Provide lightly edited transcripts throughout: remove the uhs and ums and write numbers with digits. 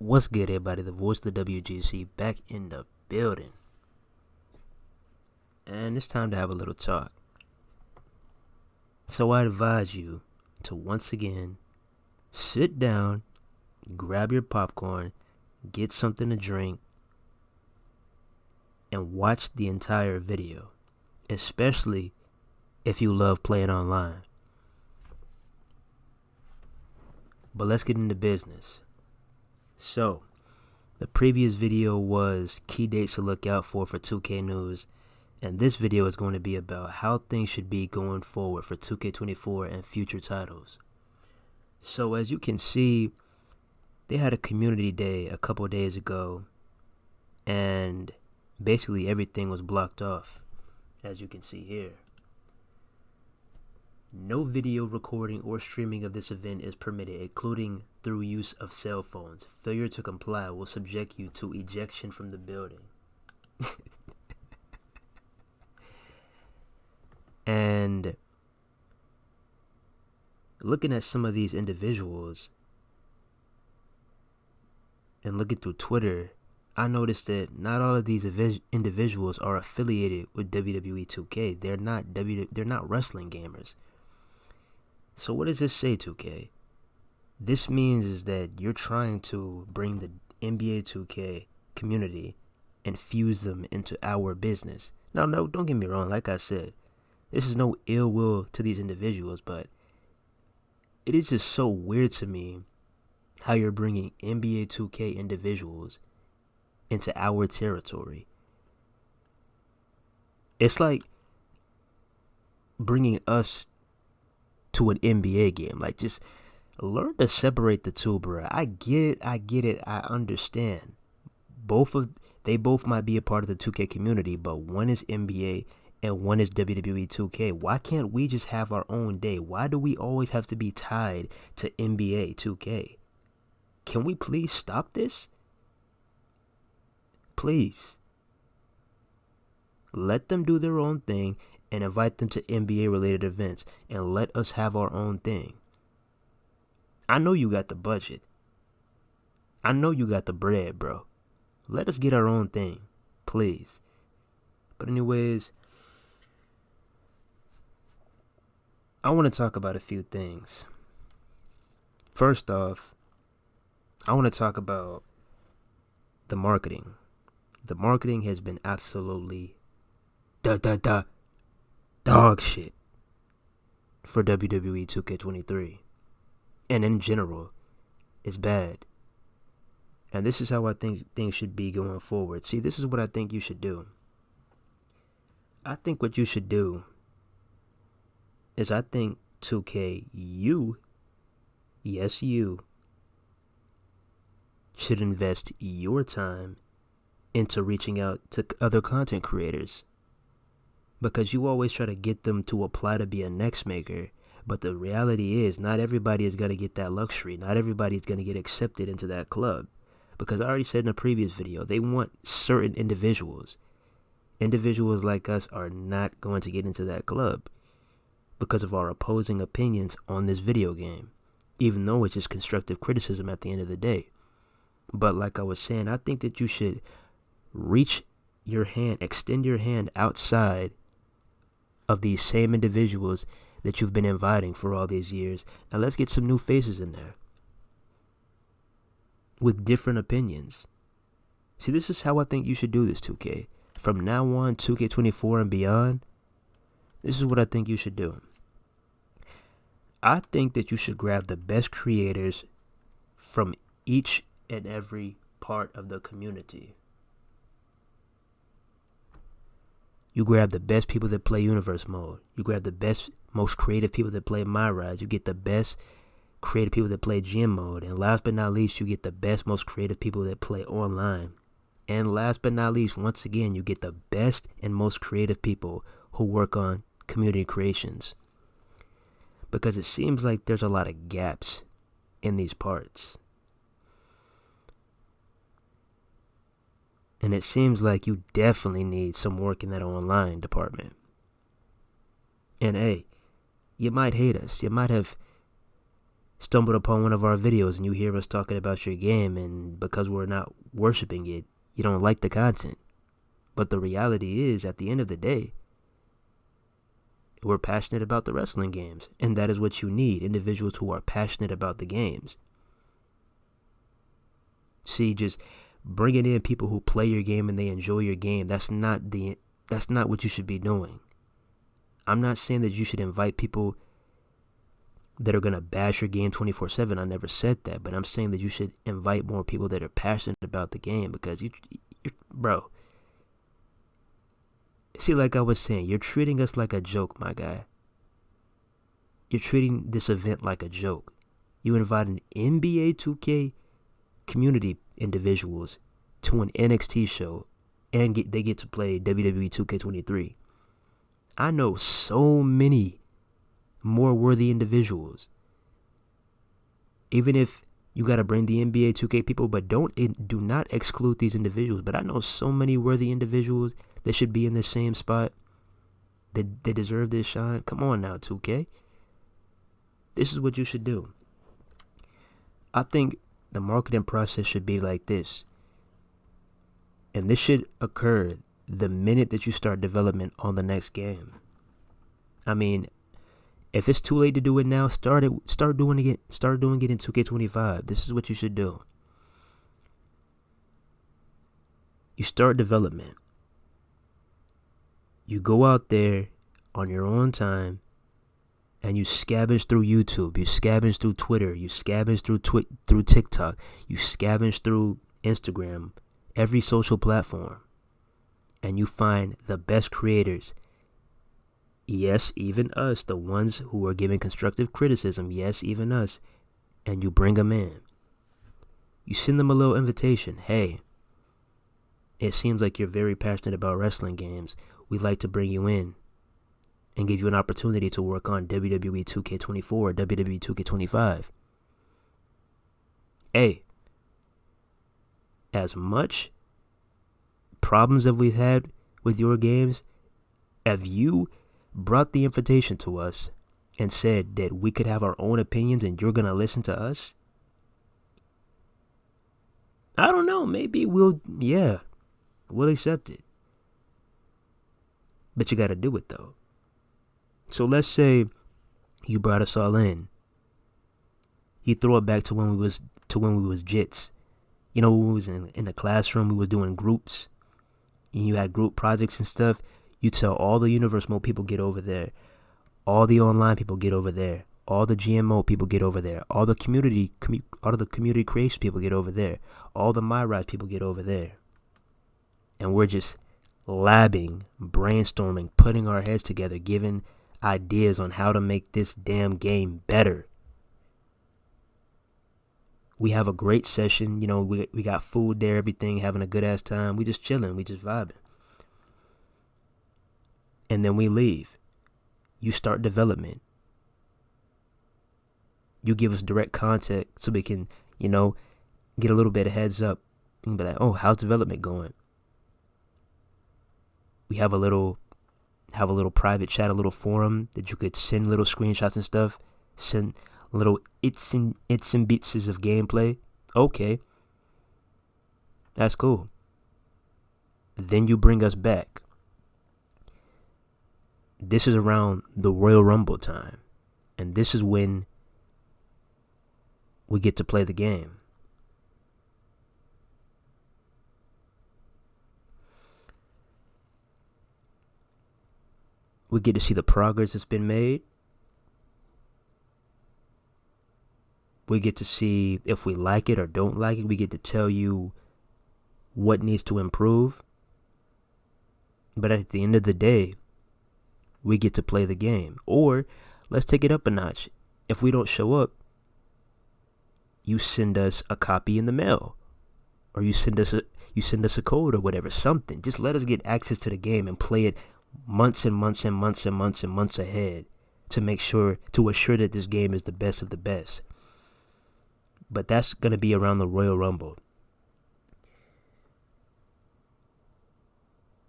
What's good, everybody? The voice of the WGC back in the building. And it's time to have a little talk. So I advise you to once again sit down, grab your popcorn, get something to drink, and watch the entire video, especially if you love playing online. But let's get into business. So, the previous video was key dates to look out for 2K news, and this video is going to be about how things should be going forward for 2K24 and future titles. So as you can see, they had a community day a couple days ago, and basically everything was blocked off, as you can see here. No video recording or streaming of this event is permitted, including through use of cell phones. Failure to comply will subject you to ejection from the building. And looking at some of these individuals and looking through Twitter, I noticed that not all of these individuals are affiliated with WWE 2K. They're not wrestling gamers. So what does this say, 2K? This means is that you're trying to bring the NBA 2K community and fuse them into our business. Now, no, don't get me wrong. Like I said, this is no ill will to these individuals, but it is just so weird to me how you're bringing NBA 2K individuals into our territory. It's like bringing us to an NBA game. Like, just learn to separate the two, bro. I get it, I understand. They both might be a part of the 2K community, but one is NBA and one is WWE 2K. Why can't we just have our own day? Why do we always have to be tied to NBA 2K? Can we please stop this? Please. Let them do their own thing and invite them to NBA related events, and let us have our own thing. I know you got the budget. I know you got the bread, bro. Let us get our own thing, please. But anyways, I want to talk about a few things. First off, I want to talk about the marketing. The marketing has been absolutely dog shit for WWE 2K23. And in general, it's bad. And this is how I think things should be going forward. See, this is what I think you should do. I think what you should do is I think 2K, yes, you should invest your time into reaching out to other content creators. Because you always try to get them to apply to be a next maker. But the reality is, not everybody is going to get that luxury. Not everybody is going to get accepted into that club. Because I already said in a previous video, they want certain individuals. Individuals like us are not going to get into that club because of our opposing opinions on this video game. Even though it's just constructive criticism at the end of the day. But like I was saying, I think that you should reach your hand, extend your hand outside of these same individuals that you've been inviting for all these years. Now let's get some new faces in there with different opinions. See, this is how I think you should do this, 2K. From now on, 2K24 and beyond, this is what I think you should do. I think that you should grab the best creators from each and every part of the community. You grab the best people that play Universe Mode. You grab the best, most creative people that play My Rise. You get the best creative people that play Gym Mode. And last but not least, you get the best, most creative people that play online. And last but not least, once again, you get the best and most creative people who work on community creations. Because it seems like there's a lot of gaps in these parts. And it seems like you definitely need some work in that online department. And hey, you might hate us. You might have stumbled upon one of our videos and you hear us talking about your game, and because we're not worshiping it, you don't like the content. But the reality is, at the end of the day, we're passionate about the wrestling games, and that is what you need, individuals who are passionate about the games. See, just bringing in people who play your game and they enjoy your game, that's not what you should be doing. I'm not saying that you should invite people that are going to bash your game 24/7. I never said that, but I'm saying that you should invite more people that are passionate about the game, because bro, see, like I was saying, you're treating us like a joke, my guy. You're treating this event like a joke. You invite an NBA 2K community individuals to an NXT show, and they get to play WWE 2K23. I know so many more worthy individuals. Even if you got to bring the NBA 2K people, but do not exclude these individuals. But I know so many worthy individuals that should be in the same spot. They deserve this shine. Come on now, 2K. This is what you should do. I think the marketing process should be like this. And this should occur the minute that you start development on the next game. I mean, if it's too late to do it now, start doing it in 2K25. This is what you should do. You start development. You go out there on your own time and you scavenge through YouTube, you scavenge through Twitter, you scavenge through TikTok, you scavenge through Instagram, every social platform, and you find the best creators. Yes, even us, the ones who are giving constructive criticism, yes, even us, and you bring them in. You send them a little invitation. Hey, it seems like you're very passionate about wrestling games. We'd like to bring you in and give you an opportunity to work on WWE 2K24 or WWE 2K25. Hey, as much problems that we've had with your games, if you brought the invitation to us and said that we could have our own opinions and you're going to listen to us, I don't know, maybe we'll accept it. But you got to do it though. So let's say you brought us all in. You throw it back to when we was jits. You know, when we was in the classroom, we was doing groups. And you had group projects and stuff. You tell all the Universe Mode people get over there. All the online people get over there. All the GMO people get over there. All the community creation people get over there. All the My Rise people get over there. And we're just labbing, brainstorming, putting our heads together, giving ideas on how to make this damn game better. We have a great session. You know, we got food there, everything, having a good ass time. We just chilling. We just vibing. And then we leave. You start development. You give us direct contact so we can, get a little bit of heads up. You can be like, oh, how's development going? We have a little private chat, a little forum that you could send little screenshots and stuff. Send little its and bits of gameplay. Okay. That's cool. Then you bring us back. This is around the Royal Rumble time. And this is when we get to play the game. We get to see the progress that's been made. We get to see if we like it or don't like it. We get to tell you what needs to improve. But at the end of the day, we get to play the game. Or let's take it up a notch. If we don't show up, you send us a copy in the mail. Or you send us a code or whatever, something. Just let us get access to the game and play it months and months and months and months and months ahead to assure that this game is the best of the best. But that's going to be around the Royal Rumble.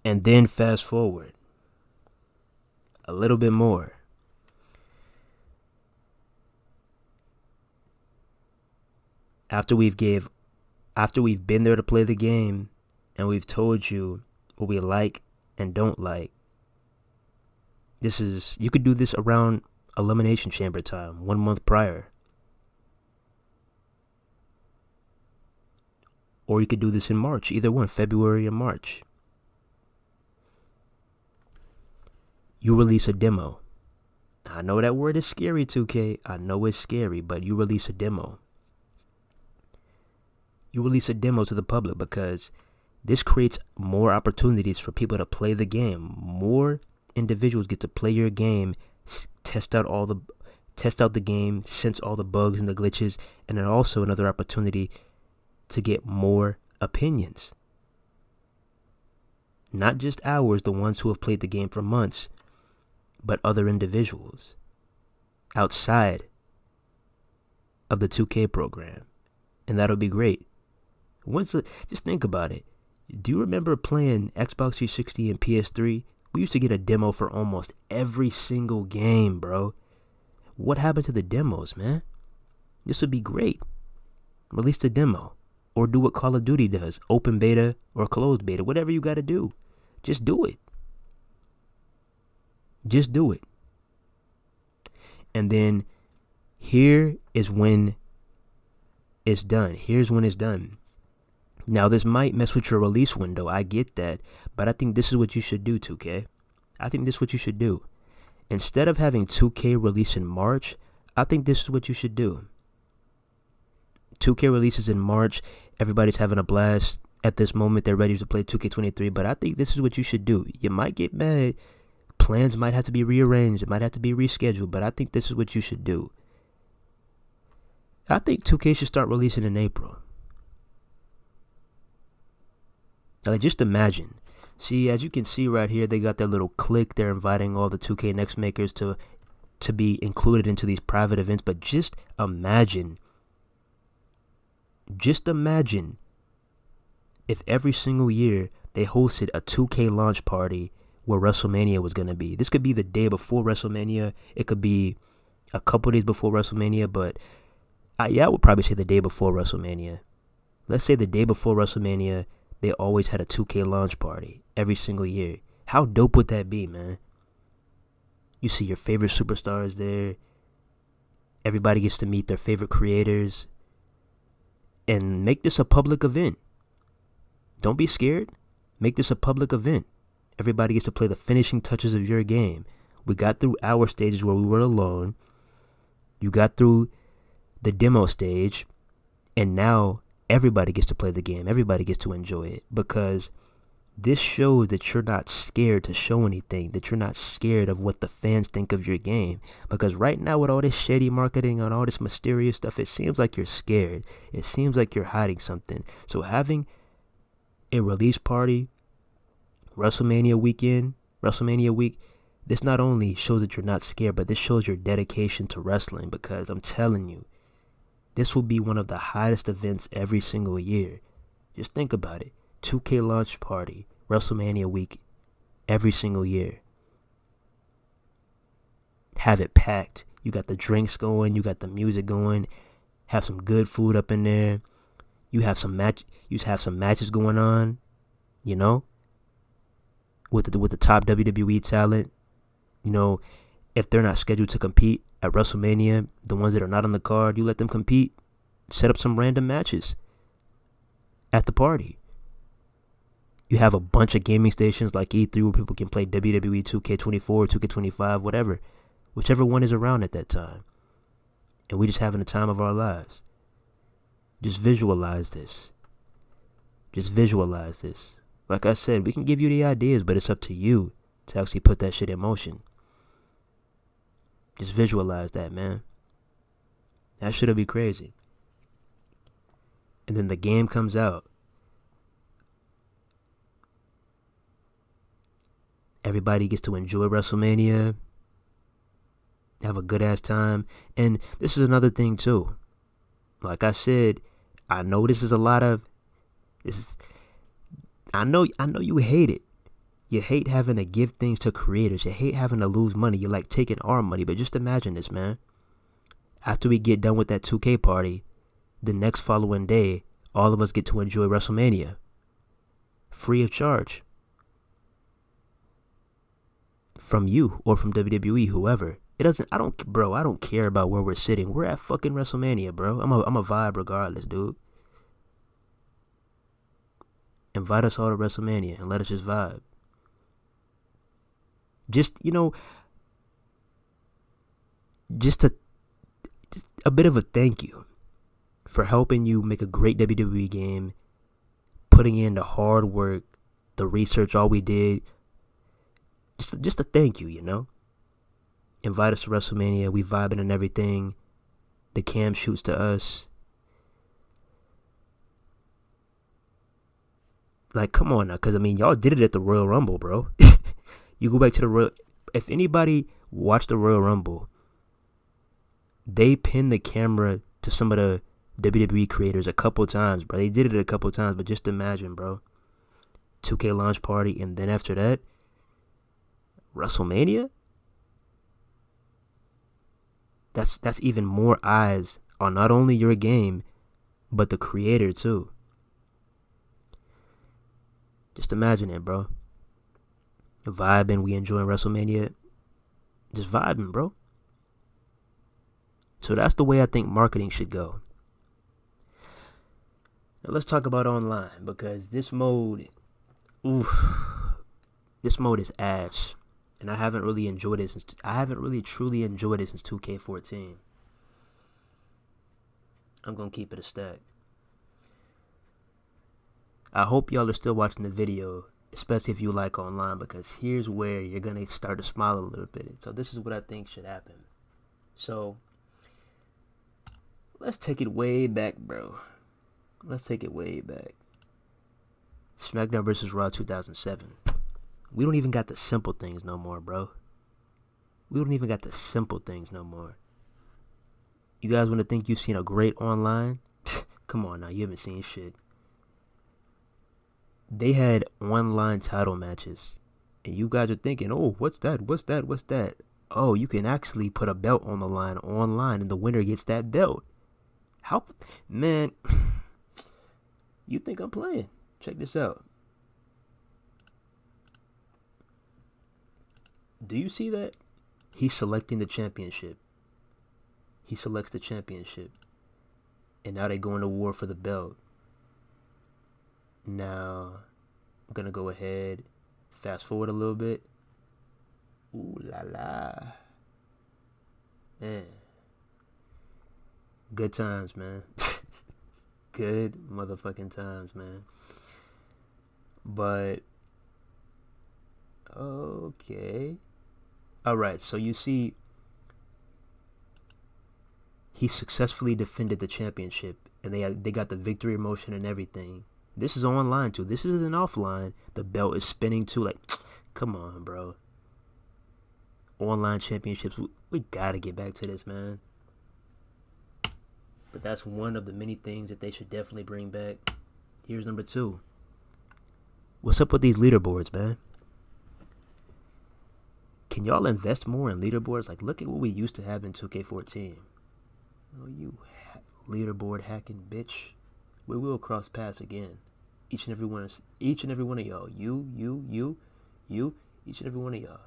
And then fast forward a little bit more. After we've been there to play the game and we've told you what we like and don't like, you could do this around Elimination Chamber time, 1 month prior. Or you could do this in March, either one, February or March. You release a demo. I know that word is scary, 2K. I know it's scary, but you release a demo. You release a demo to the public because this creates more opportunities for people to play the game. More individuals get to play your game, test out the game, sense all the bugs and the glitches, and then also another opportunity to get more opinions. Not just ours, the ones who have played the game for months, but other individuals outside of the 2K program. And that'll be great. Just think about it. Do you remember playing Xbox 360 and PS3? We used to get a demo for almost every single game, bro. What happened to the demos, man? This would be great. Release the demo. Or do what Call of Duty does. Open beta or closed beta. Whatever you got to do. Just do it. Just do it. And then here is when it's done. Here's when it's done. Now, this might mess with your release window. I get that. But I think this is what you should do, 2K. I think this is what you should do. Instead of having 2K release in March, I think this is what you should do. 2K releases in March. Everybody's having a blast. At this moment, they're ready to play 2K23. But I think this is what you should do. You might get mad. Plans might have to be rearranged. It might have to be rescheduled. But I think this is what you should do. I think 2K should start releasing in April. Like, just imagine. See, as you can see right here, they got their little clique. They're inviting all the 2K Next makers to be included into these private events. But just imagine if every single year they hosted a 2K launch party where WrestleMania was going to be. This could be the day before WrestleMania. It could be a couple days before WrestleMania. But I would probably say the day before WrestleMania. Let's say the day before WrestleMania, they always had a 2K launch party every single year. How dope would that be, man? You see your favorite superstars there. Everybody gets to meet their favorite creators. And make this a public event. Don't be scared. Make this a public event. Everybody gets to play the finishing touches of your game. We got through our stages where we were alone. You got through the demo stage. And now everybody gets to play the game. Everybody gets to enjoy it. Because this shows that you're not scared to show anything. That you're not scared of what the fans think of your game. Because right now with all this shady marketing and all this mysterious stuff, it seems like you're scared. It seems like you're hiding something. So having a release party, WrestleMania week, this not only shows that you're not scared, but this shows your dedication to wrestling. Because I'm telling you, this will be one of the hottest events every single year. Just think about it. 2K launch party, WrestleMania week, every single year. Have it packed. You got the drinks going. You got the music going. Have some good food up in there. You have some matches going on. You know, with the top WWE talent. You know, if they're not scheduled to compete at WrestleMania, the ones that are not on the card, you let them compete. Set up some random matches at the party. You have a bunch of gaming stations like E3 where people can play WWE 2K24, 2K25, whatever. Whichever one is around at that time. And we just having the time of our lives. Just visualize this. Just visualize this. Like I said, we can give you the ideas, but it's up to you to actually put that shit in motion. Just visualize that, man. That shit'll be crazy. And then the game comes out. Everybody gets to enjoy WrestleMania. Have a good ass time. And this is another thing too. Like I said, I know this is a lot of I know you hate it. You hate having to give things to creators. You hate having to lose money. You like taking our money. But just imagine this, man. After we get done with that 2K party, the next following day, all of us get to enjoy WrestleMania. Free of charge. From you or from WWE, whoever. I don't care about where we're sitting. We're at fucking WrestleMania, bro. I'm a vibe regardless, dude. Invite us all to WrestleMania and let us just vibe. Just a bit of a thank you for helping you make a great WWE game, putting in the hard work, the research, all we did. Just a thank you, Invite us to WrestleMania. We vibing and everything. The cam shoots to us. Like, come on now, because, y'all did it at the Royal Rumble, bro. You go back to the Royal... If anybody watched the Royal Rumble, they pinned the camera to some of the WWE creators a couple times, bro. They did it a couple times, but just imagine, bro. 2K launch party, and then after that, WrestleMania? That's even more eyes on not only your game, but the creator, too. Just imagine it, bro. Vibing, we enjoying WrestleMania. Just vibing, bro. So that's the way I think marketing should go. Now let's talk about online, because this mode is ass. And I haven't really truly enjoyed it since 2K14. I'm gonna keep it a stack. I hope y'all are still watching the video, especially if you like online, because here's where you're gonna start to smile a little bit. So this is what I think should happen. So let's take it way back, bro. Let's take it way back. SmackDown vs. Raw 2007. We don't even got the simple things no more, bro. We don't even got the simple things no more. You guys want to think you've seen a great online? Come on now, you haven't seen shit. They had online title matches. And you guys are thinking, oh, what's that? Oh, you can actually put a belt on the line online and the winner gets that belt. How? Man, you think I'm playing? Check this out. Do you see that? He's selecting the championship. He selects the championship. And now they're going to war for the belt. Now, I'm going to go ahead, fast forward a little bit. Ooh la la. Man. Good times, man. Good motherfucking times, man. But, okay. Alright, so you see, he successfully defended the championship, and they got the victory emotion and everything. This is online too. This isn't offline. The belt is spinning too. Like, come on, bro. Online championships, we gotta get back to this, man. But that's one of the many things that they should definitely bring back. Here's number 2. What's up with these leaderboards, man? Can y'all invest more in leaderboards? Like, look at what we used to have in 2K14. Oh, you leaderboard hacking bitch. We will cross paths again. Each and every one of y'all. You, each and every one of y'all.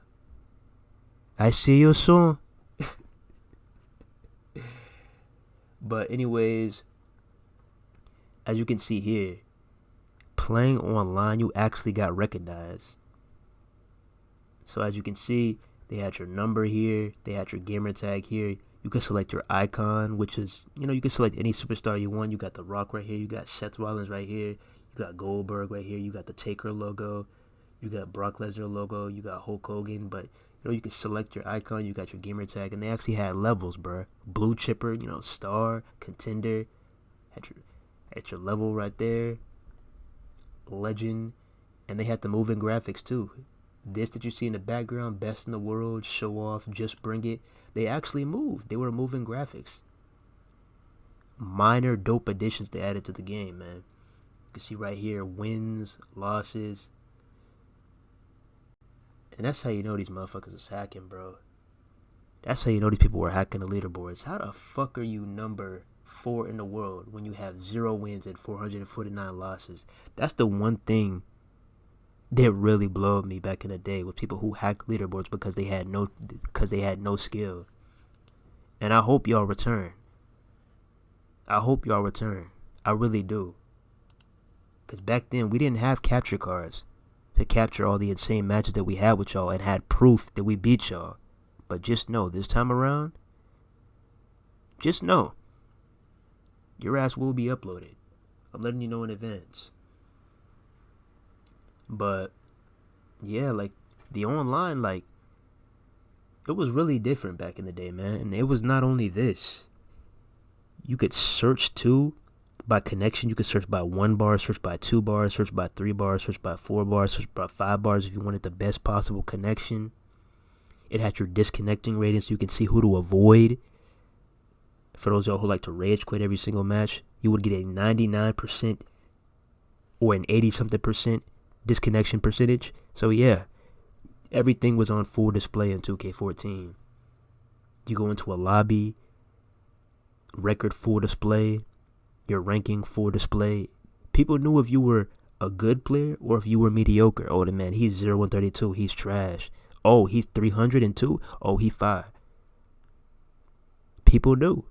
I see you soon. But anyways, as you can see here, playing online, you actually got recognized. So as you can see, they had your number here. They had your gamer tag here. You can select your icon, which is, you can select any superstar you want. You got The Rock right here. You got Seth Rollins right here. You got Goldberg right here. You got the Taker logo. You got Brock Lesnar logo. You got Hulk Hogan. But, you can select your icon. You got your gamer tag. And they actually had levels, bruh. Blue chipper, star, contender. Had your level right there. Legend. And they had the moving graphics, too. This that you see in the background, best in the world, show off, just bring it. They actually moved. They were moving graphics. Minor dope additions they added to the game, man. You can see right here, wins, losses. And that's how you know these motherfuckers is hacking, bro. That's how you know these people were hacking the leaderboards. How the fuck are you number 4 in the world when you have 0 wins and 449 losses. That's the one thing that really blew me back in the day, with people who hacked leaderboards because they had no skill. And I hope y'all return. I really do. Because back then, we didn't have capture cards to capture all the insane matches that we had with y'all and had proof that we beat y'all. But just know, this time around, just know, your ass will be uploaded. I'm letting you know in advance. But, yeah, like, the online, like, it was really different back in the day, man. And it was not only this. You could search, too, by connection. You could search by 1 bar, search by 2 bars, search by 3 bars, search by 4 bars, search by 5 bars if you wanted the best possible connection. It had your disconnecting rating so you can see who to avoid. For those of y'all who like to rage quit every single match, you would get a 99% or an 80-something percent disconnection percentage. So yeah, everything was on full display in 2K14. You go into a lobby, record full display, your ranking full display. People knew if you were a good player or if you were mediocre. Oh, the man, he's 0-132, he's trash. Oh, he's 302, oh, he 5. People knew.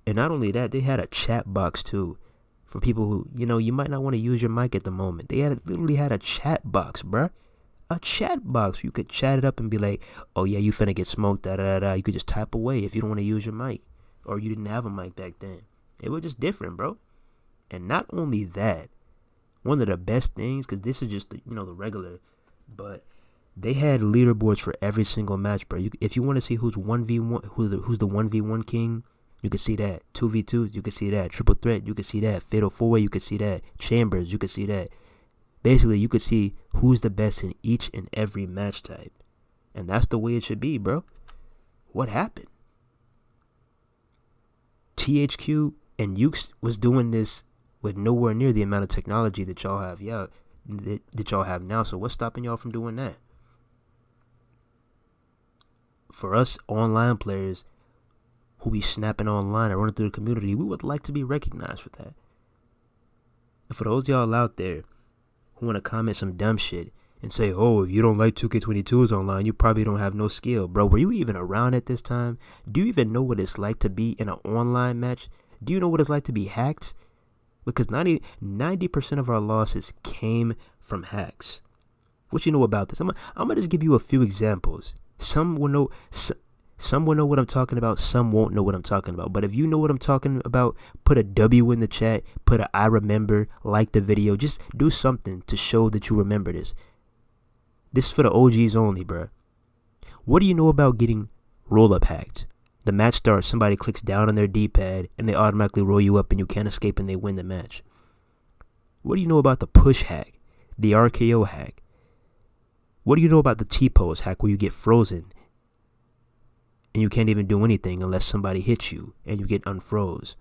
And not only that, they had a chat box too. For people who, you might not want to use your mic at the moment. They literally had a chat box, bruh. A chat box. You could chat it up and be like, oh yeah, you finna get smoked, da-da-da-da. You could just type away if you don't want to use your mic. Or you didn't have a mic back then. It was just different, bro. And not only that, one of the best things, because this is just the regular, but they had leaderboards for every single match, bro. If you want to see who's 1v1, who's the 1v1 king, you can see that. 2v2, you can see that. Triple threat, you can see that. Fatal 4-way, you can see that. Chambers, you can see that. Basically, you could see who's the best in each and every match type. And that's the way it should be, bro. What happened? THQ and Ukes was doing this with nowhere near the amount of technology that y'all have, that y'all have now. So what's stopping y'all from doing that? For us online players who be snapping online and running through the community, we would like to be recognized for that. And for those y'all out there who want to comment some dumb shit and say, oh, if you don't like 2K22s online, you probably don't have no skill. Bro, were you even around at this time? Do you even know what it's like to be in an online match? Do you know what it's like to be hacked? Because 90% of our losses came from hacks. What you know about this? I'm gonna just give you a few examples. Some will know what I'm talking about. Some won't know what I'm talking about. But if you know what I'm talking about, put a W in the chat. Put a I remember. Like the video. Just do something to show that you remember this. This is for the OGs only, bruh. What do you know about getting roll-up hacked? The match starts, somebody clicks down on their D-pad, and they automatically roll you up, and you can't escape, and they win the match. What do you know about the push hack? The RKO hack? What do you know about the T-pose hack, where you get frozen, and you can't even do anything unless somebody hits you, and you get unfroze?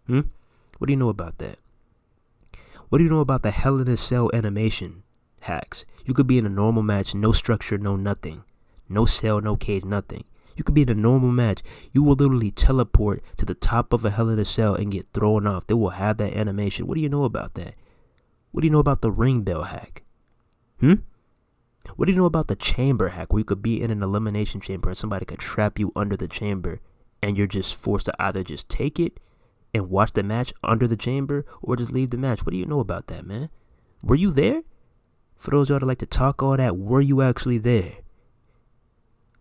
What do you know about that? What do you know about the Hell in a Cell animation hacks? You could be in a normal match, no structure, no nothing. No cell, no cage, nothing. You could be in a normal match. You will literally teleport to the top of a Hell in a Cell and get thrown off. They will have that animation. What do you know about that? What do you know about the ring bell hack? What do you know about the chamber hack, where you could be in an elimination chamber and somebody could trap you under the chamber and you're just forced to either just take it and watch the match under the chamber or just leave the match? What do you know about that, man? Were you there? For those of y'all that like to talk all that, were you actually there?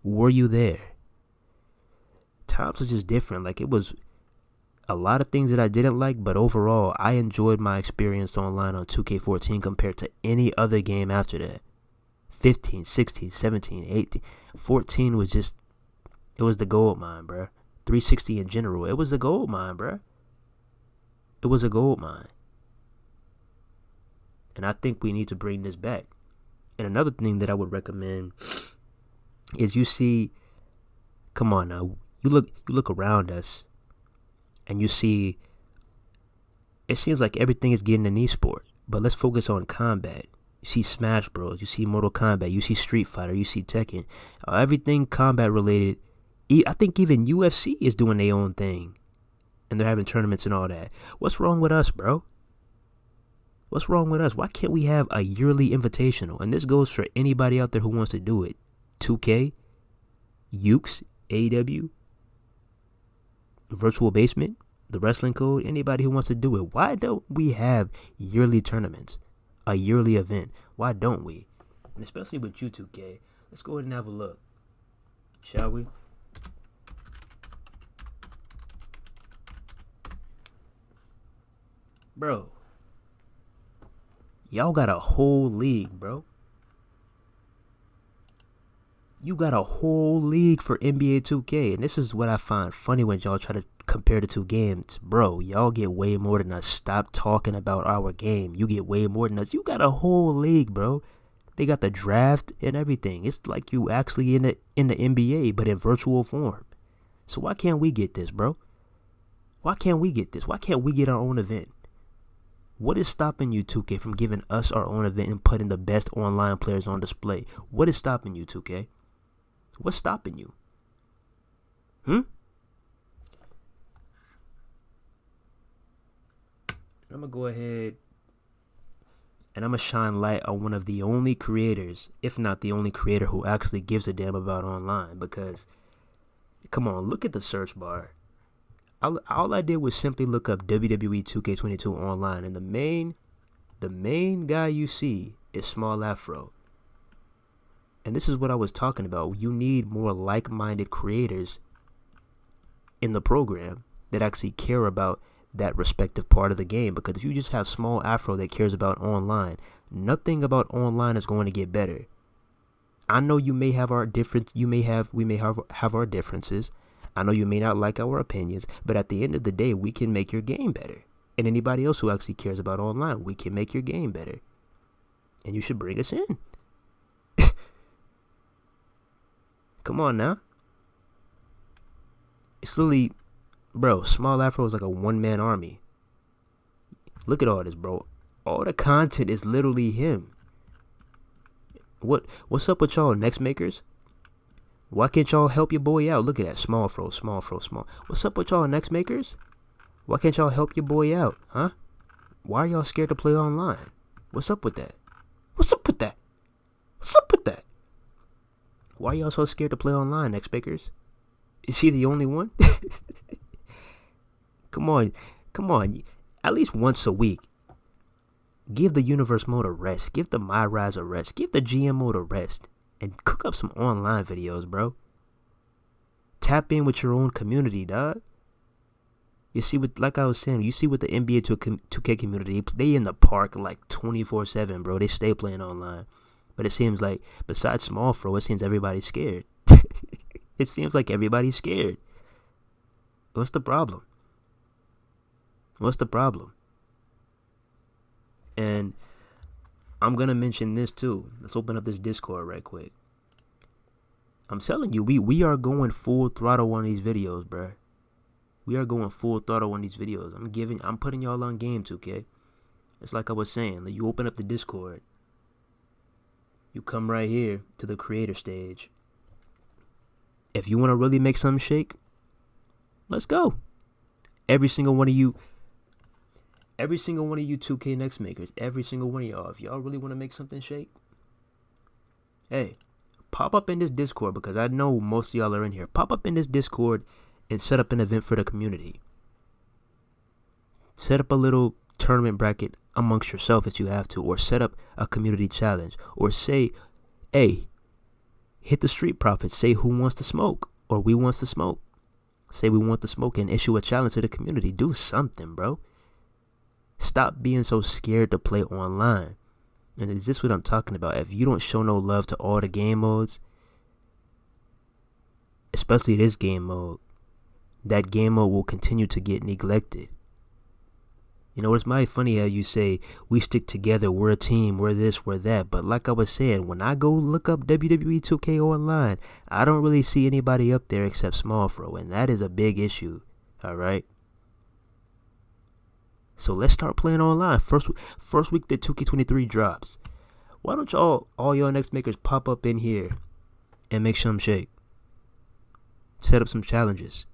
Were you there? Times are just different. Like, it was a lot of things that I didn't like, but overall, I enjoyed my experience online on 2K14 compared to any other game after that. 15, 16, 17, 18, 14 was just, it was the gold mine, bruh. 360 in general, it was the gold mine, bruh. It was a gold mine. And I think we need to bring this back. And another thing that I would recommend is, you see, come on now, you look around us and you see, it seems like everything is getting an esport, but let's focus on combat. You see Smash Bros, you see Mortal Kombat, you see Street Fighter, you see Tekken, everything combat related. I think even UFC is doing their own thing. and they're having tournaments and all that. What's wrong with us, bro? What's wrong with us? Why can't we have a yearly invitational? And this goes for anybody out there who wants to do it. 2K, Ukes, AEW, Virtual Basement, the Wrestling Code, anybody who wants to do it. Why don't we have yearly tournaments? A yearly event. Why don't we? And especially with you, 2K. Let's go ahead and have a look. Shall we? Bro. Y'all got a whole league, bro. You got a whole league for NBA 2K. And this is what I find funny when y'all try to compare the two games. Bro, y'all get way more than us. Stop talking about our game. You get way more than us. You got a whole league, bro. They got the draft and everything. It's like you actually in the NBA, but in virtual form. So why can't we get this, bro? Why can't we get this? Why can't we get our own event? What is stopping you, 2K, from giving us our own event and putting the best online players on display? What is stopping you, 2K? What's stopping you? I'm going to go ahead and I'm going to shine light on one of the only creators, if not the only creator, who actually gives a damn about online. Because, come on, look at the search bar. All I did was simply look up WWE 2K22 online, and the main guy you see is Small Afro. And this is what I was talking about. You need more like-minded creators in the program that actually care about that respective part of the game. Because if you just have Small Afro that cares about online, nothing about online is going to get better. I know you may have our different. We may have our differences. I know you may not like our opinions, but at the end of the day, we can make your game better. And anybody else who actually cares about online, we can make your game better. And you should bring us in. Come on now. It's literally, bro, Small Afro is like a one-man army. Look at all this, bro. All the content is literally him. What's up with y'all, next makers? Why can't y'all help your boy out? Look at that. Small Fro. What's up with y'all, next makers? Why can't y'all help your boy out, huh? Why are y'all scared to play online? What's up with that? Why are y'all so scared to play online, next makers? Is he the only one? Come on. At least once a week. Give the Universe mode a rest. Give the My Rise a rest. Give the GM mode a rest. And cook up some online videos, bro. Tap in with your own community, dog. You see, like I was saying, you see with the NBA 2K community, they in the park like 24/7, bro. They stay playing online. But it seems like, besides Small Fro, it seems everybody's scared. It seems like everybody's scared. What's the problem? And I'm going to mention this too. Let's open up this Discord right quick. I'm telling you, we are going full throttle on these videos, bruh. We are going full throttle on these videos. I'm putting y'all on game, 2K. It's like I was saying. Like, you open up the Discord. You come right here to the creator stage. If you want to really make something shake, let's go. Every single one of you 2K next makers, every single one of y'all, if y'all really want to make something shake, hey, pop up in this Discord, because I know most of y'all are in here. Pop up in this Discord and set up an event for the community. Set up a little tournament bracket amongst yourself if you have to, or set up a community challenge, or say, hey, hit the Street Profits, say who wants to smoke, or we wants to smoke. Say we want to smoke and issue a challenge to the community. Do something, bro. Stop being so scared to play online. And is this what I'm talking about? If you don't show no love to all the game modes, especially this game mode, that game mode will continue to get neglected. You know, it's mighty funny how you say, we stick together, we're a team, we're this, we're that. But like I was saying, when I go look up WWE 2K online, I don't really see anybody up there except Small Fro, and that is a big issue, alright? So let's start playing online. First week that 2K23 drops. Why don't all y'all next makers pop up in here and make some shake? Set up some challenges.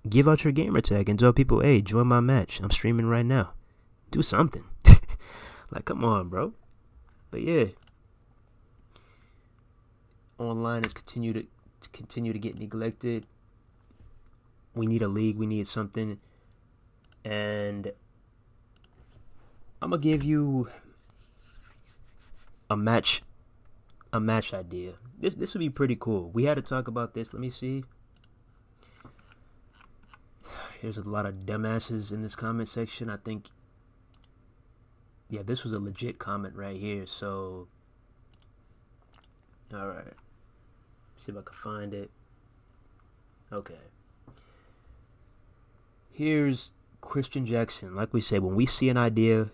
Give out your gamer tag and tell people, hey, join my match. I'm streaming right now. Do something. Like, come on, bro. But yeah, online has continued to get neglected. We need a league. We need something. And I'm gonna give you a match idea. This would be pretty cool. We had to talk about this. Let me see. There's a lot of dumbasses in this comment section. I think, yeah, this was a legit comment right here. So, all right. See if I can find it. Okay. Here's Christian Jackson. Like we said, when we see an idea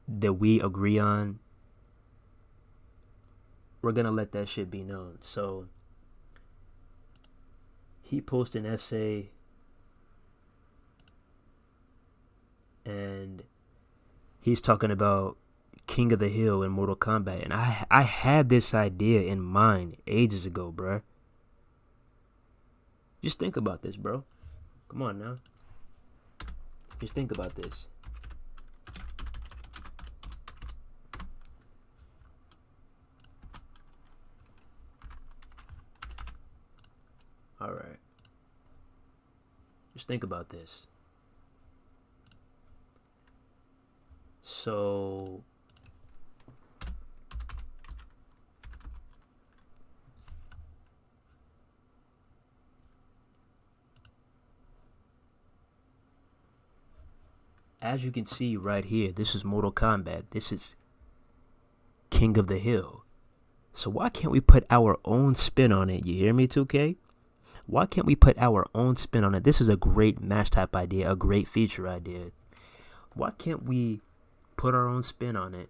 that we agree on, we're going to let that shit be known. So, he posted an essay, and he's talking about King of the Hill in Mortal Kombat. And I had this idea in mind ages ago, bruh. Just think about this, bro. Come on now. Just think about this. All right. Just think about this. So, as you can see right here, this is Mortal Kombat. This is King of the Hill. So why can't we put our own spin on it? You hear me, 2K? Why can't we put our own spin on it? This is a great match type idea, a great feature idea. Why can't we put our own spin on it?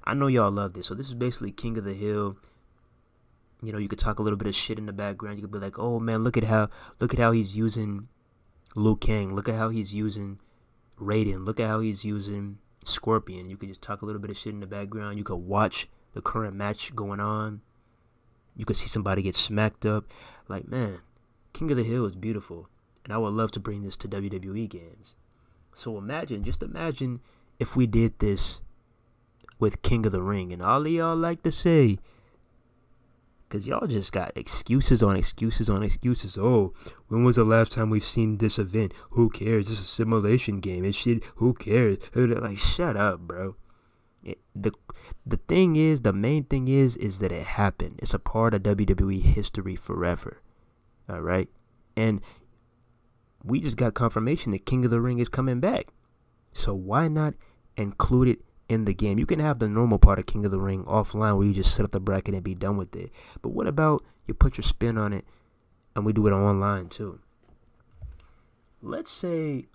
I know y'all love this. So this is basically King of the Hill. You know, you could talk a little bit of shit in the background. You could be like, oh man, look at how he's using Liu Kang. Look at how he's using Raiden. Look at how he's using Scorpion. You could just talk a little bit of shit in the background. You could watch the current match going on. You could see somebody get smacked up. Like, man, King of the Hill is beautiful. And I would love to bring this to WWE games. So just imagine if we did this with King of the Ring. And all of y'all like to say, because y'all just got excuses on excuses on excuses. Oh, when was the last time we've seen this event? Who cares? This is a simulation game. It's shit. Who cares? Like, shut up, bro. The thing is, the main thing is that it happened. It's a part of WWE history forever. All right? And we just got confirmation that King of the Ring is coming back. So why not include it in the game? You can have the normal part of King of the Ring offline where you just set up the bracket and be done with it. But what about you put your spin on it and we do it online too? Let's say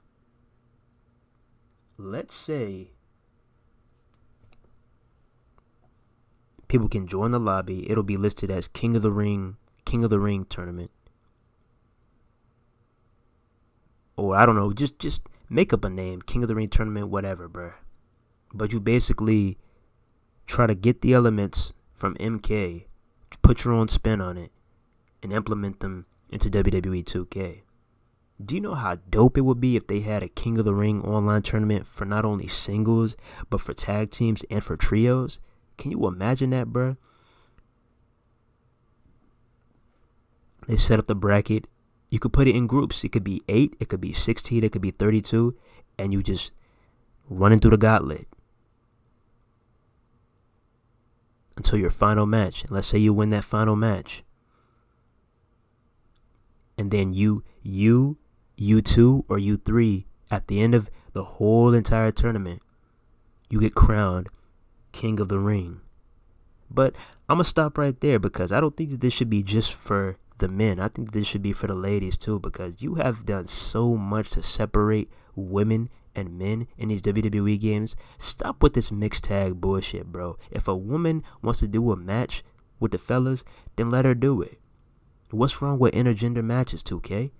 people can join the lobby. It'll be listed as King of the Ring tournament. Or I don't know, just make up a name, King of the Ring tournament, whatever, bruh. But you basically try to get the elements from MK, put your own spin on it, and implement them into WWE 2K. Do you know how dope it would be if they had a King of the Ring online tournament for not only singles, but for tag teams and for trios? Can you imagine that, bruh? They set up the bracket. You could put it in groups. It could be 8, it could be 16, it could be 32, and you just running through the gauntlet until your final match. And let's say you win that final match. And then you 2 or you 3 at the end of the whole entire tournament, you get crowned King of the Ring. But I'm going to stop right there because I don't think that this should be just for the men. I think this should be for the ladies too, because you have done so much to separate women and men in these WWE games. Stop with this mixed tag bullshit, bro. If a woman wants to do a match with the fellas, then let her do it. What's wrong with intergender matches, 2K?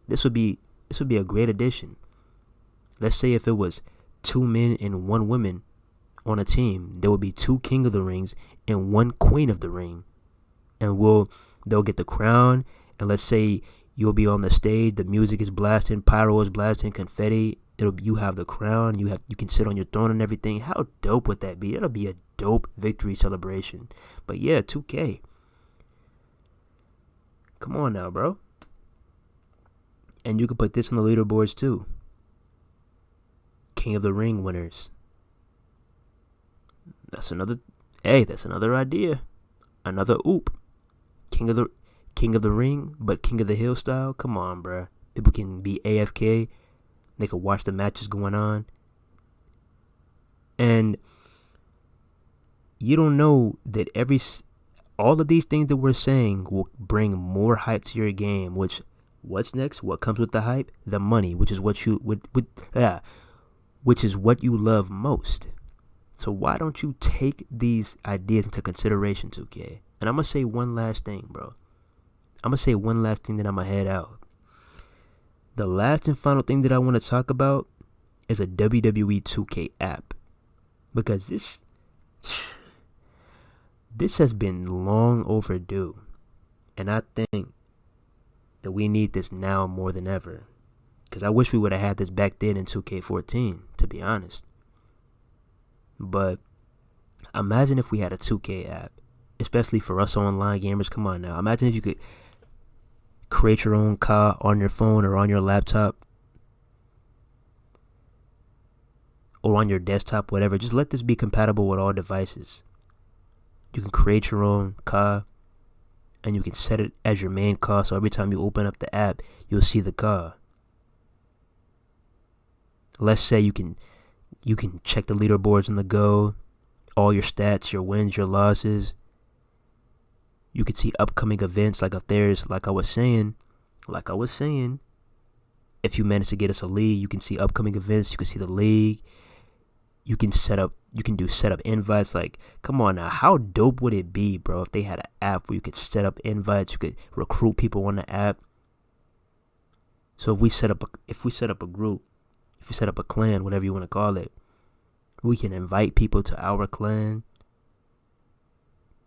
This would be a great addition. Let's say if it was 2 men and 1 woman on a team, there would be 2 King of the Rings and 1 Queen of the Ring. And they'll get the crown, And let's say you'll be on the stage, the music is blasting, pyro is blasting, confetti. You have the crown, you can sit on your throne and everything. How dope would that be? It'll be a dope victory celebration. But yeah, 2K. Come on now, bro. And you can put this on the leaderboards too. King of the Ring winners. That's another idea. Another oop. King of the Ring, but King of the Hill style. Come on, bro. People can be AFK. They can watch the matches going on. And you don't know that all of these things that we're saying will bring more hype to your game. What's next? What comes with the hype? The money, which is what you love most. So why don't you take these ideas into consideration, 2K? And I'm gonna say one last thing, bro. I'm gonna say one last thing, then I'm gonna head out. The last and final thing that I want to talk about is a WWE 2K app. Because this has been long overdue. And I think that we need this now more than ever. Because I wish we would have had this back then in 2K14, to be honest. But imagine if we had a 2K app, especially for us online gamers. Come on now. Imagine if you could create your own car on your phone or on your laptop or on your desktop, whatever. Just let this be compatible with all devices. You can create your own car and you can set it as your main car, so every time you open up the app, you'll see the car. Let's say you can check the leaderboards on the go, all your stats, your wins, your losses. You can see upcoming events, like I was saying, if you manage to get us a league, you can see upcoming events, you can see the league. You can do setup invites. Like, come on now, how dope would it be, bro, if they had an app where you could set up invites, you could recruit people on the app. So if we set up a group, if you set up a clan, whatever you want to call it, we can invite people to our clan.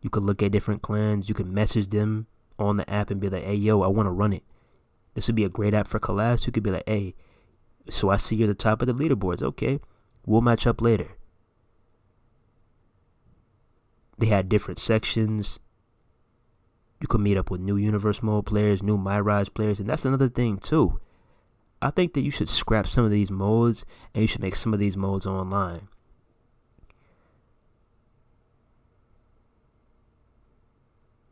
You could look at different clans. You can message them on the app and be like, hey, yo, I want to run it. This would be a great app for collabs. You could be like, hey, so I see you're at the top of the leaderboards. Okay, we'll match up later. They had different sections. You could meet up with new Universe Mode players, new My Rise players. And that's another thing, too. I think that you should scrap some of these modes and you should make some of these modes online.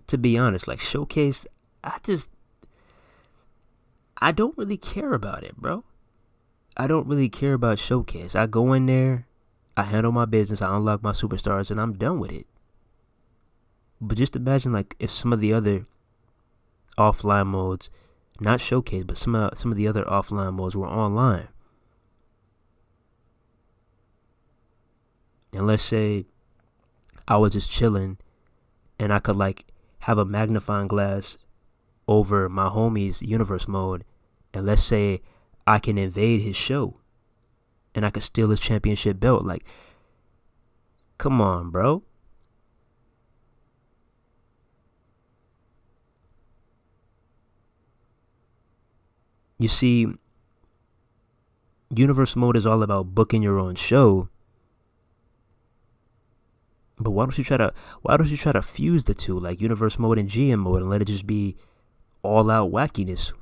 To be honest, like Showcase, I don't really care about it, bro. I don't really care about Showcase. I go in there, I handle my business, I unlock my superstars, and I'm done with it. But just imagine, like, if some of the other offline modes, not Showcase, but some of the other offline modes were online. And let's say I was just chilling and I could, like, have a magnifying glass over my homie's universe mode, and let's say I can invade his show and I could steal his championship belt. Like, come on, bro. You see, universe mode is all about booking your own show. But why don't you try to fuse the two, like universe mode and GM mode, and let it just be all out wackiness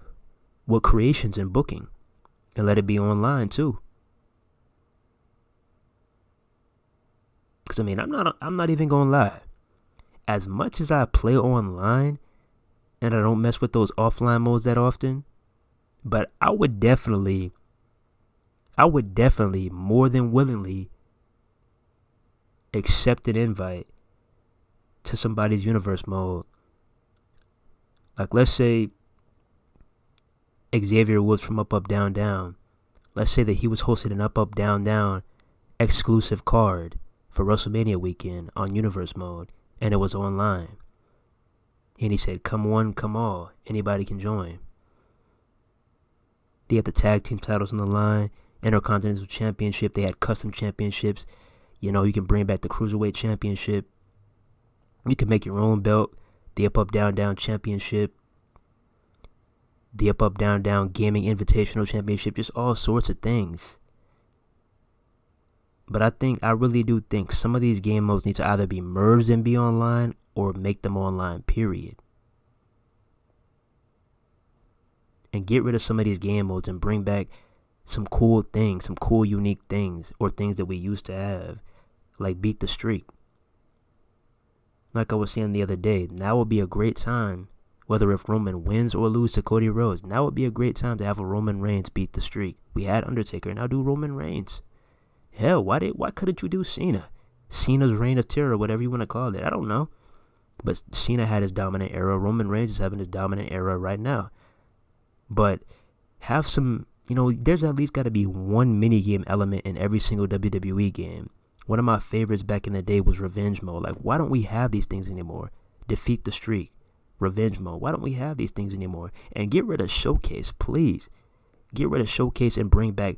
with creations and booking, and let it be online too? Because I mean, I'm not even gonna lie. As much as I play online, and I don't mess with those offline modes that often, but I would definitely more than willingly accept an invite to somebody's universe mode. Like, let's say Xavier Woods from Up Up Down Down. Let's say that he was hosting an Up Up Down Down exclusive card for WrestleMania weekend on universe mode, and it was online. And he said, come one, come all. Anybody can join. They had the tag team titles on the line, Intercontinental Championship. They had custom championships. You know, you can bring back the Cruiserweight Championship. You can make your own belt, the Up Up Down Down Championship. the up, down, down gaming invitational championship, just all sorts of things. But I really do think some of these game modes need to either be merged and be online or make them online, period. And get rid of some of these game modes and bring back some cool things, some cool unique things, or things that we used to have, like beat the streak. Like I was saying the other day, now would be a great time, whether if Roman wins or loses to Cody Rhodes, now would be a great time to have a Roman Reigns beat the streak. We had Undertaker, now do Roman Reigns. Hell, why couldn't you do Cena? Cena's reign of terror, whatever you want to call it. I don't know. But Cena had his dominant era. Roman Reigns is having his dominant era right now. But have some, there's at least got to be one minigame element in every single WWE game. One of my favorites back in the day was Revenge Mode. Like, why don't we have these things anymore? Defeat the streak. Revenge Mode. Why don't we have these things anymore? And get rid of Showcase, please. Get rid of Showcase and bring back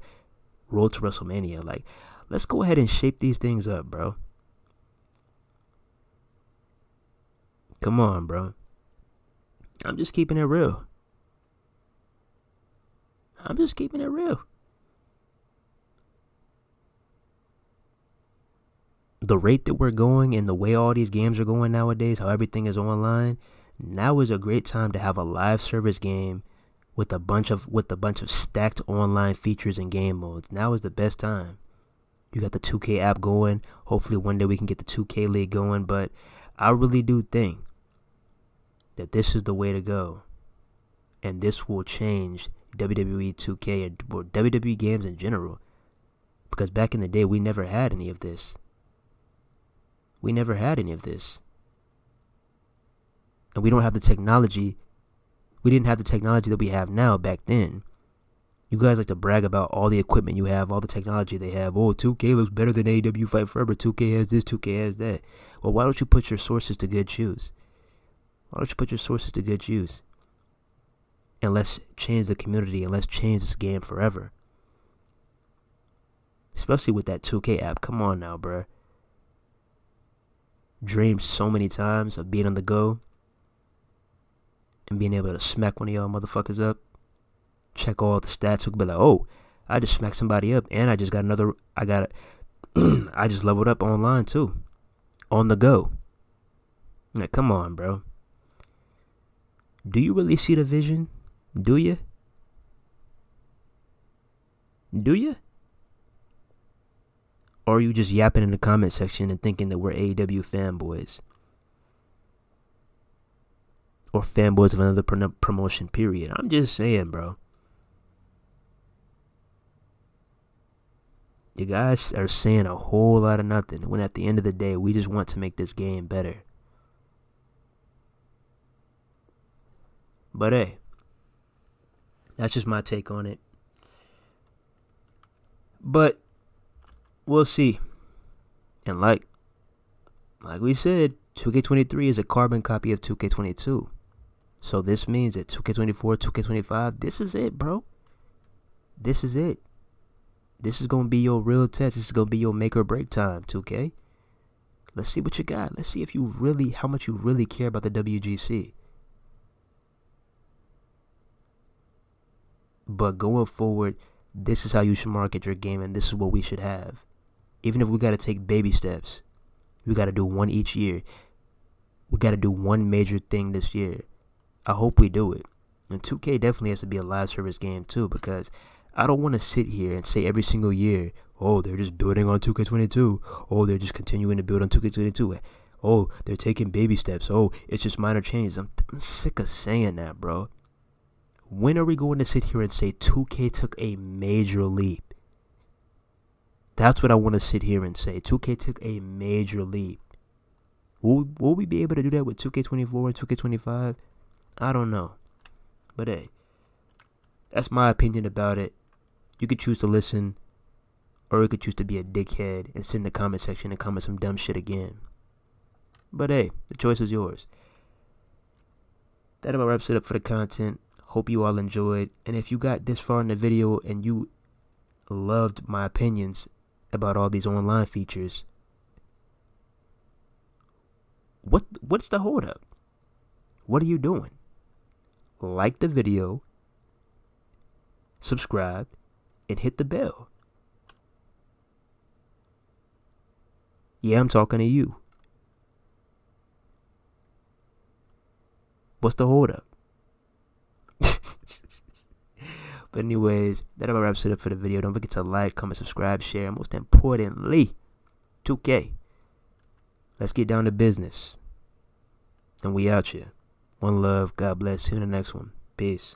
Road to WrestleMania. Like, let's go ahead and shape these things up, bro. Come on, bro. I'm just keeping it real. The rate that we're going and the way all these games are going nowadays, how everything is online, now is a great time to have a live service game with a bunch of stacked online features and game modes. Now is the best time. You got the 2K app going. Hopefully one day we can get the 2K League going, but I really do think that this is the way to go. And this will change WWE 2K or WWE games in general. Because back in the day, we never had any of this. And we don't have the technology. We didn't have the technology that we have now back then. You guys like to brag about all the equipment you have, all the technology they have. Oh, 2K looks better than AEW Fight Forever. 2K has this, 2K has that. Well, why don't you put your sources to good use? And let's change the community and let's change this game forever. Especially with that 2K app. Come on now, bruh. Dreamed so many times of being on the go and being able to smack one of y'all motherfuckers up. Check all the stats. We could be like, oh, I just smacked somebody up and I just got another. I just leveled up online too. On the go. Like, come on, bro. Do you really see the vision? Do you? Or are you just yapping in the comment section and thinking that we're AEW fanboys? Or fanboys of another promotion, period. I'm just saying, bro. You guys are saying a whole lot of nothing when at the end of the day, we just want to make this game better. But hey, that's just my take on it. But we'll see. And like we said, 2K23 is a carbon copy of 2K22. So this means that 2K24, 2K25, this is it, bro. This is it. This is going to be your real test. This is going to be your make or break time, 2K. Let's see what you got. Let's see if how much you really care about the WGC. But going forward, this is how you should market your game, and this is what we should have. Even if we got to take baby steps, we got to do one each year. We got to do one major thing this year. I hope we do it. And 2K definitely has to be a live service game too, because I don't want to sit here and say every single year, oh, they're just building on 2K22. Oh, they're just continuing to build on 2K22. Oh, they're taking baby steps. Oh, it's just minor changes. I'm sick of saying that, bro. When are we going to sit here and say 2K took a major leap? That's what I want to sit here and say. 2K took a major leap. Will we be able to do that with 2K24 and 2K25? I don't know. But hey, that's my opinion about it. You could choose to listen, or you could choose to be a dickhead and sit in the comment section and comment some dumb shit again. But hey, the choice is yours. That about wraps it up for the content. Hope you all enjoyed. And if you got this far in the video and you loved my opinions about all these online features, what's the hold up? What are you doing? Like the video, subscribe, and hit the bell. Yeah, I'm talking to you. What's the hold up? But anyways, that about wraps it up for the video. Don't forget to like, comment, subscribe, share, and most importantly, 2K. Let's get down to business. And we out here. One love. God bless. See you in the next one. Peace.